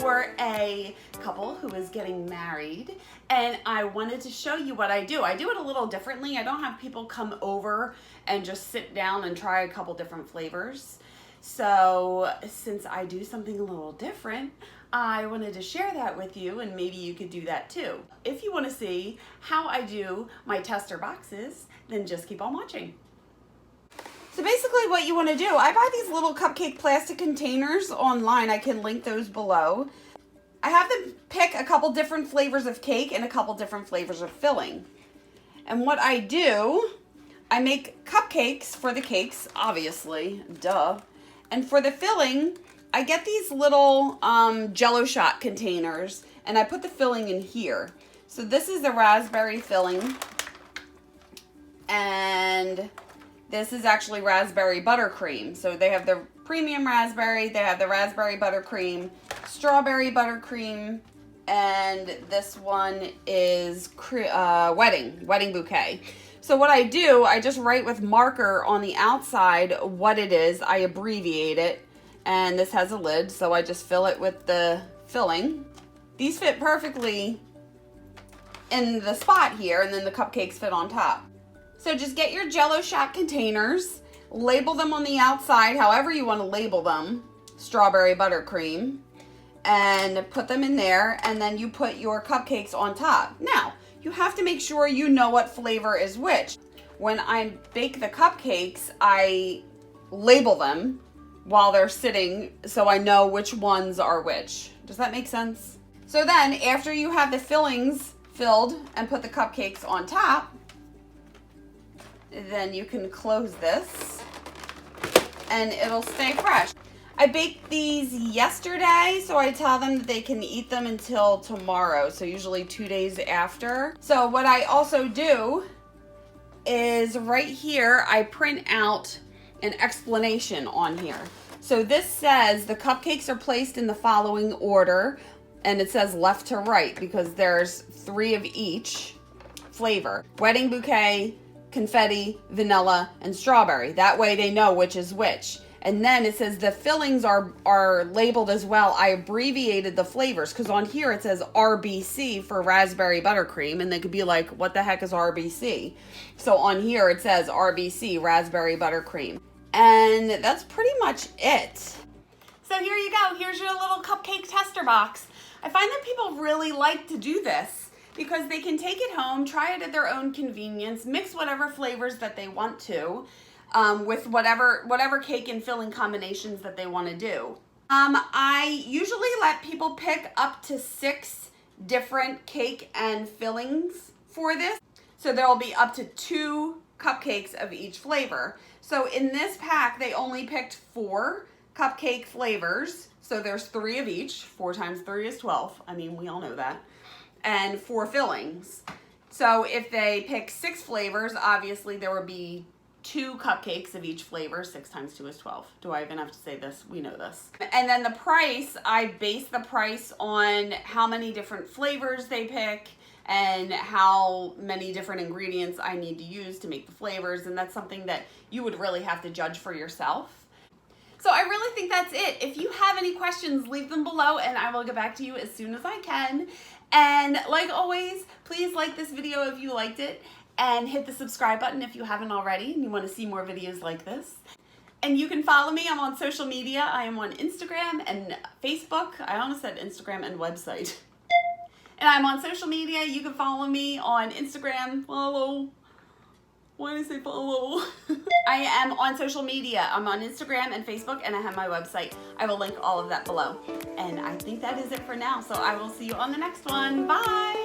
for a couple who is getting married, and I wanted to show you what I do. I do it a little differently. I don't have people come over and just sit down and try a couple different flavors. So since I do something a little different, I wanted to share that with you, and maybe you could do that too. If you want to see how I do my tester boxes, then just keep on watching. So basically what you want to do, I buy these little cupcake plastic containers online. I can link those below. I have them pick a couple different flavors of cake and a couple different flavors of filling. And what I do, I make cupcakes for the cakes, obviously, duh. And for the filling, I get these little Jell-O shot containers, and I put the filling in here. So this is the raspberry filling, and this is actually raspberry buttercream. So they have the premium raspberry, they have the raspberry buttercream, strawberry buttercream, and this one is wedding bouquet. So what I do, I just write with marker on the outside what it is. I abbreviate it, and this has a lid, so I just fill it with the filling. These fit perfectly in the spot here, and then the cupcakes fit on top. So just get your Jell-O shot containers, label them on the outside, however you want to label them, strawberry buttercream, and put them in there, and then you put your cupcakes on top. Now, you have to make sure you know what flavor is which. When I bake the cupcakes, I label them while they're sitting so I know which ones are which. Does that make sense? So then, after you have the fillings filled and put the cupcakes on top, then you can close this and it'll stay fresh. I baked these yesterday, so I tell them that they can eat them until tomorrow, so usually 2 days after. So what I also do is right here, I print out an explanation on here. So this says the cupcakes are placed in the following order, and it says left to right because there's 3 of each flavor: wedding bouquet, confetti, vanilla, and strawberry. That way they know which is which. And then it says the fillings are labeled as well. I abbreviated the flavors because on here it says RBC for raspberry buttercream, and they could be like, what the heck is RBC? So on here it says RBC, raspberry buttercream. And that's pretty much it. So here you go. Here's your little cupcake tester box. I find that people really like to do this because they can take it home, try it at their own convenience, mix whatever flavors that they want to, with whatever cake and filling combinations that they want to do. I usually let people pick up to 6 different cake and fillings for this. So there will be up to 2 cupcakes of each flavor. So in this pack, they only picked 4 cupcake flavors. So there's 3 of each. 4 times 3 is 12. I mean, we all know that. And 4 fillings. So if they pick 6 flavors, obviously there would be 2 cupcakes of each flavor. 6 times 2 is 12. Do I even have to say this? We know this. And then the price, I base the price on how many different flavors they pick and how many different ingredients I need to use to make the flavors. And that's something that you would really have to judge for yourself. So I really think that's it. If you have any questions, leave them below and I will get back to you as soon as I can. And like always, please like this video if you liked it, and hit the subscribe button if you haven't already and you want to see more videos like this. And you can follow me. I'm on social media. I am on Instagram and Facebook. I almost said Instagram and website. And I'm on social media. You can follow me on Instagram. Follow. Why did I say follow? I am on social media. I'm on Instagram and Facebook, and I have my website. I will link all of that below. And I think that is it for now. So I will see you on the next one. Bye.